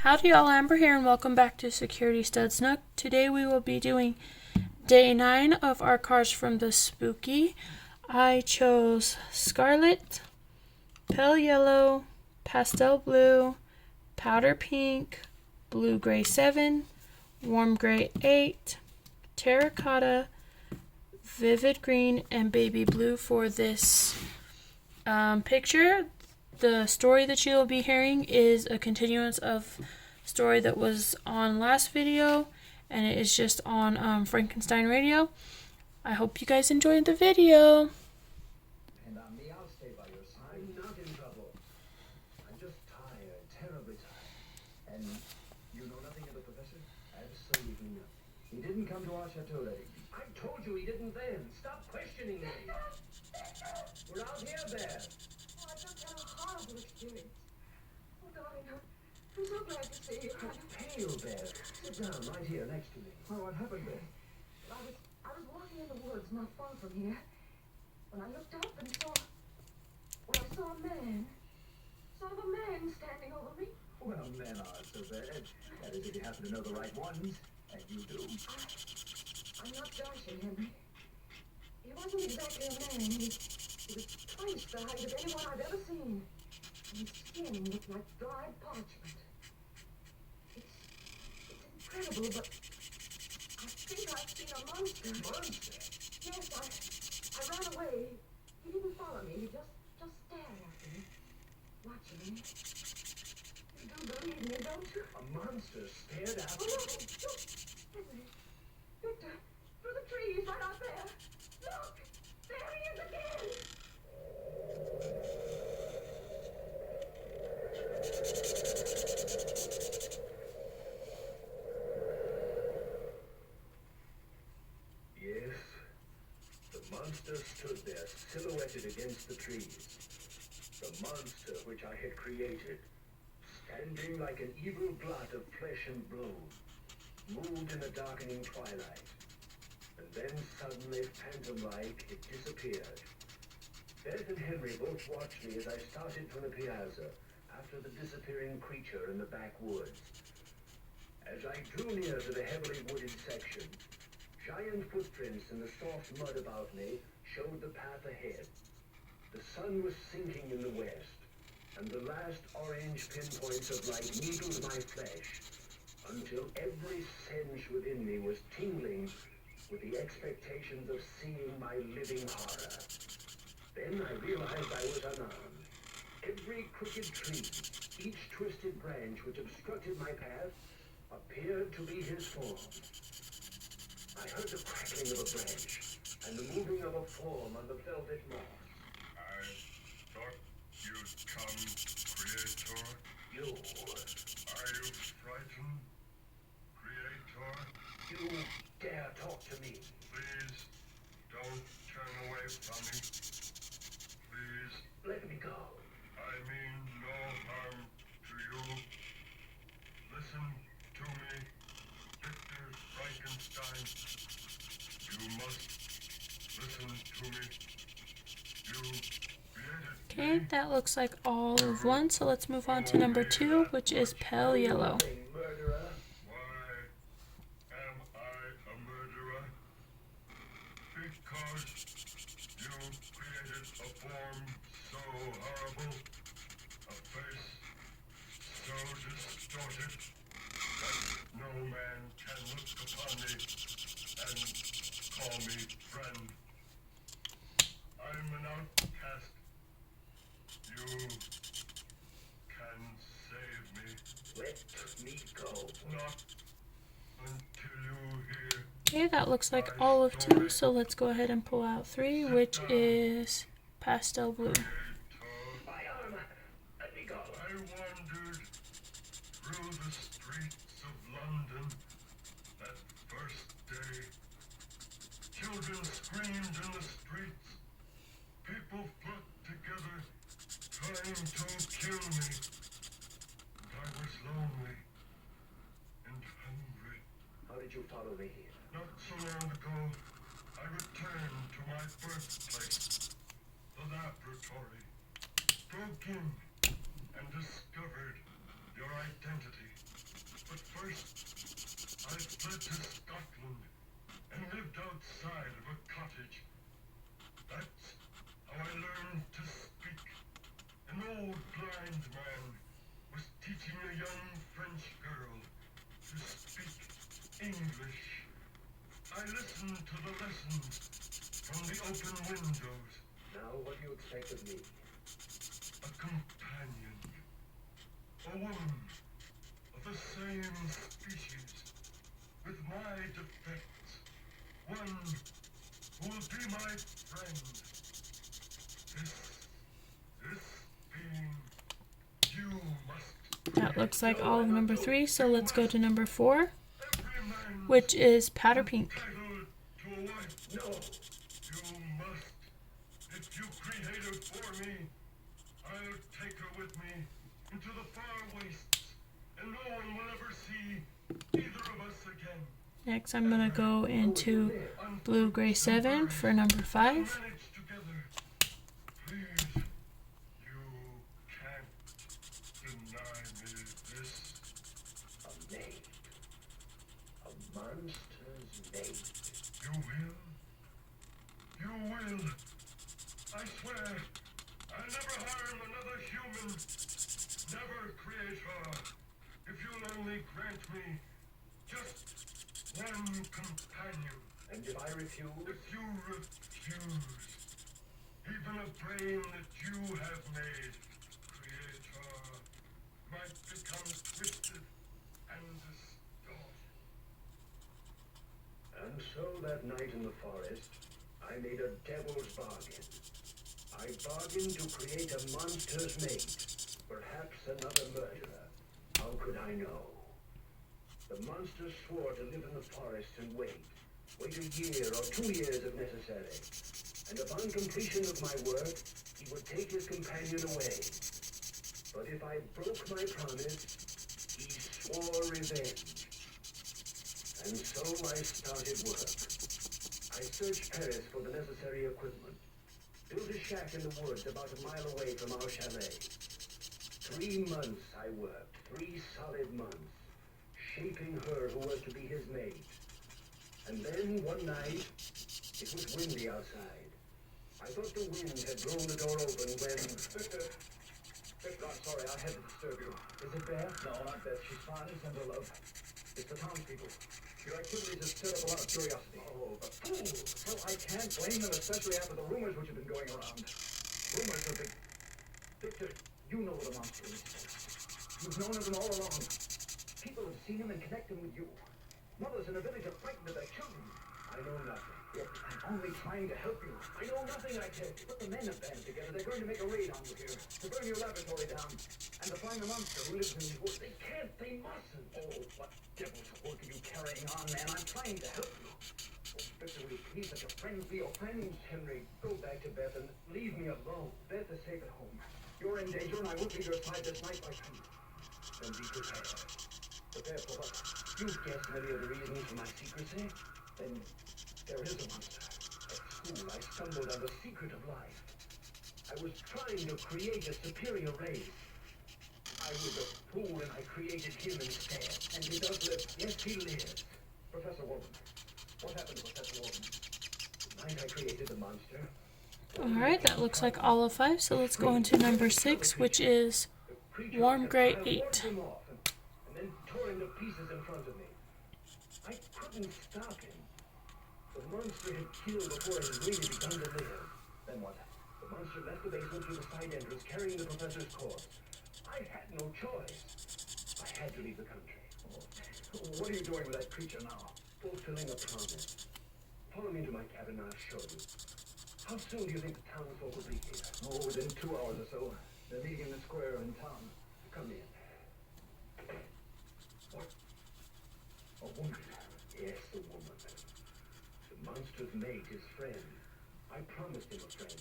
Howdy Yall Amber here, and welcome back to Security Studs Nook. Today we will be doing day 9 of our cards from the Spooky. I chose Scarlet, Pale Yellow, Pastel Blue, Powder Pink, Blue Gray 7, Warm Gray 8, Terracotta, Vivid Green, and Baby Blue for this picture. The story that you will be hearing is a continuance of story that was on last video, and it is just on Frankenstein Radio. I hope you guys enjoyed the video. And on me, I'll stay by your side. I'm not in trouble. I'm just tired, terribly tired. And you know nothing of the professor? Absolutely nothing. He didn't come to our chateau, lady. I told you he didn't then. Stop questioning me. We're out here, Bear. I just had a horrible experience. Oh, darling, I'm so glad to see you. You're pale, Bear. Sit down right here next to me. Oh, what happened, Bear? I was walking in the woods not far from here when I looked up and saw a man. Sort of a man standing over me. Well, men are so bad. That is, if you happen to know the right ones. And you do. I'm not joshing, Henry. He wasn't exactly a man. He was twice the height of anyone I've ever seen. And his skin looked like dried parchment. It's incredible, but I think I've seen a monster. Monster? Yes, I ran away. He didn't follow me. He just stared after me, watching me. You do believe me, don't you? A monster stared after Oh, you? no, look! Henry! Victor! Through the trees, right out there! Look! There he is again! Yes, the monster stood there, silhouetted against the trees. The monster which I had created, standing like an evil blot of flesh and bone, moved in the darkening twilight. And then suddenly, phantom-like, it disappeared. Beth and Henry both watched me as I started from the piazza after the disappearing creature in the backwoods. As I drew near to the heavily wooded section, giant footprints in the soft mud about me showed the path ahead. The sun was sinking in the west, and the last orange pinpoints of light needled my flesh, until every sense within me was tingling with the expectations of seeing my living horror. Then I realized I was unarmed. Every crooked tree, each twisted branch which obstructed my path, appeared to be his form. I heard the crackling of a branch and the moving of a form on the velvet moss. I thought you'd come, Creator. You, Are you frightened, Creator? you dare talk to me. Please don't turn away from me. Please, Let me go. I mean no harm to you. Listen to me, Victor Frankenstein. You must listen to me. You created Okay, me. that looks like all of one, so let's move on to number 2, which is Pale Yellow. Nothing, murderer. Why am I a murderer? Because you created a form so horrible, a face so distorted, that no man can look upon me and call me friend. I'm an outcast. You can save me. Let me go. Not until you hear. Okay, that looks like all of 2, so let's go ahead and pull out 3, which is Pastel Blue. My arm. Let me go. I wandered through the streets of London that first day. Children screamed in the streets. People flocked together, trying to kill me. And I was lonely and hungry. How did you follow me here? Not so long ago, I returned to my birthplace, the laboratory, broke in and discovered your identity. French girl to speak English. I listen to the lessons from the open windows. Now, what do you expect of me? A companion. A woman of the same species, with my defects. One who will be my friend. This being you must. That looks like all of number 3, so let's go to number 4, Every man which is Powder Pink. entitled to a wife. No. You must. If you create her for me, I'll take her with me into the far wastes, and no one will ever see either of us again. Next, I'm going to go into Blue Gray 7 for number 5. Manage together. Please. You can't deny me this. A maid. A monster's maid. You will. You will. I swear, I'll never harm another human. Never create her. If you'll only grant me just one companion. And if I refuse? If you refuse, even a brain that you have made, create her, might become twisted and distorted. And so that night in the forest, I made a devil's bargain. I bargained to create a monster's mate, perhaps another murderer. How could I know? The monster swore to live in the forest and wait a year or 2 years if necessary. And upon completion of my work, he would take his companion away. But if I broke my promise, he swore revenge. And so I started work. I searched Paris for the necessary equipment. Built a shack in the woods about a mile away from our chalet. 3 months I worked, 3 solid months, shaping her who was to be his mate. And then one night, it was windy outside. I thought the wind had blown the door open when... Victor, I'm sorry, I had to disturb you. Is it Beth? No, not Beth. She's fine and send her love. It's the townspeople. Your activities have stirred up a lot of curiosity. Oh, but fools! Well, I can't blame them, especially after the rumors which have been going around. Rumors of the... Victor, you know what a monster is. You've known of them all along. People have seen him and connect him with you. Mothers in a village are frightened of their children. I know nothing. Yet I'm only trying to help you. I know nothing, I tell you. But the men have banded together. They're going to make a raid on you here. To burn your laboratory down. And to find the monster who lives in these woods. They can't. They mustn't. Oh, what devil's work are you carrying on, man? I'm trying to help you. Oh, Victor, will you please let your friends be your friends? Henry, go back to Beth and leave me alone. Beth is safe at home. You're in danger, and I will be your side this night like you. Then be prepared. Prepare for what? You've guessed many of the reasons for my secrecy. Then there is a monster. At school, I stumbled on the secret of life. I was trying to create a superior race. I was a fool and I created him instead. And he does live. Yes, he lives. Professor Walden. What happened to Professor Walden? The night I created the monster. Alright, that looks like all of 5, so let's go into number 6, which is Warm Gray 8. And then tore him to pieces in front of me. I couldn't stop him. The monster had killed before it had really begun to live. Then what? The monster left the basement through the side entrance, carrying the professor's corpse. I had no choice. I had to leave the country. Oh, what are you doing with that creature now? Fulfilling a promise. Follow me to my cabin and I'll show you. How soon do you think the townsfolk will be here? Oh, within 2 hours or so. They're meeting in the square in town. Come in. What? A woman? Yes, a woman. The monster's mate, his friend. I promised him a friend.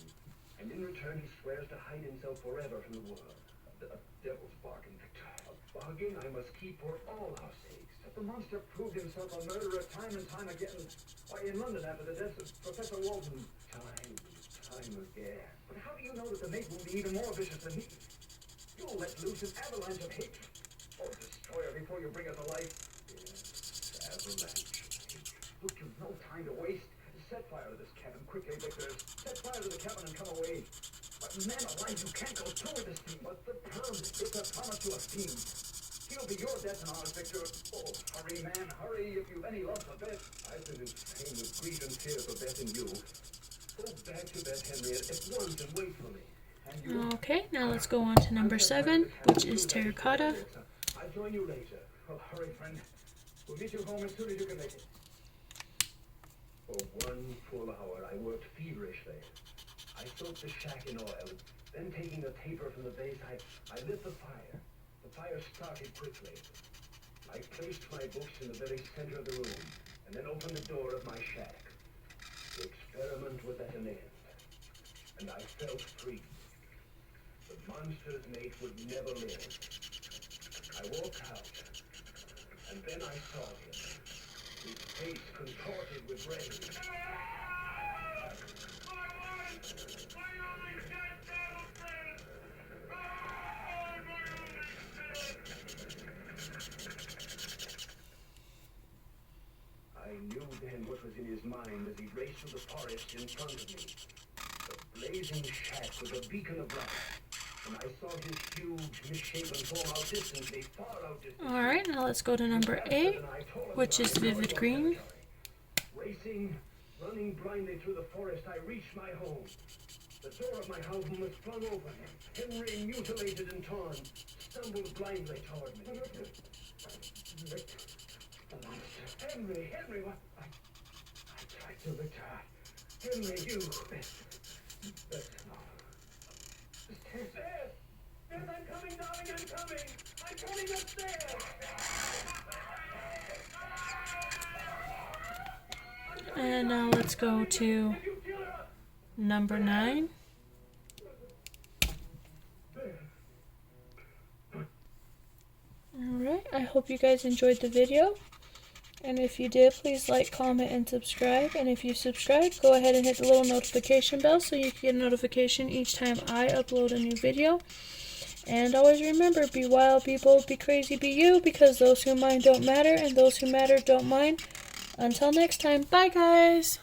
And in return, he swears to hide himself forever from the world. A devil's bargain, Victor. A bargain I must keep for all our sakes. But the monster proved himself a murderer time and time again. Why, in London after the death of Professor Walden. Time again. But how do you know that the mate will be even more vicious than he? You'll let loose an avalanche of hate. Oh, destroy her before you bring her to life. Yes, avalanche of hate. Look, you've no time to waste. Set fire to this cabin quickly, Victor. Set fire to the cabin and come away. But man alive, you can't go through with this thing. What's the promise? It's a promise to a fiend. He'll be your death and honor, Victor. Oh, hurry, man, hurry, if you've any love for Beth. I've been insane with grief and fear for Beth and you. Go back to Beth, Henry, at once and wait for me. And you... Okay, now let's go on to number 7, which is terracotta. I'll join you later. Well, hurry, friend. We'll get you home as soon as you can make it. For 1 full hour, I worked feverishly. I soaked the shack in oil. Then, taking the taper from the base, I lit the fire. The fire started quickly. I placed my books in the very center of the room, and then opened the door of my shack. The experiment was at an end, and I felt free. The monster's mate would never live. I walked out, and then I saw him, his face contorted with rage. I knew then what was in his mind as he raced through the forest in front of me. The blazing shack was a beacon of light, and I saw his huge, misshapen form outdistantly, far outdistantly. Alright, now let's go to number 8, which is vivid green. Racing, running blindly through the forest, I reached my home. The door of my house was flung open. Henry, mutilated and torn, stumbled blindly toward me. Henry, what? I tried to lift her. Henry, you. Beth, I'm coming, darling, I'm coming. I'm coming upstairs. And now let's go to number 9. Alright, I hope you guys enjoyed the video. And if you did, please like, comment, and subscribe. And if you subscribe, go ahead and hit the little notification bell so you can get a notification each time I upload a new video. And always remember, be wild, be bold, be crazy, be you, because those who mind don't matter, and those who matter don't mind. Until next time, bye guys!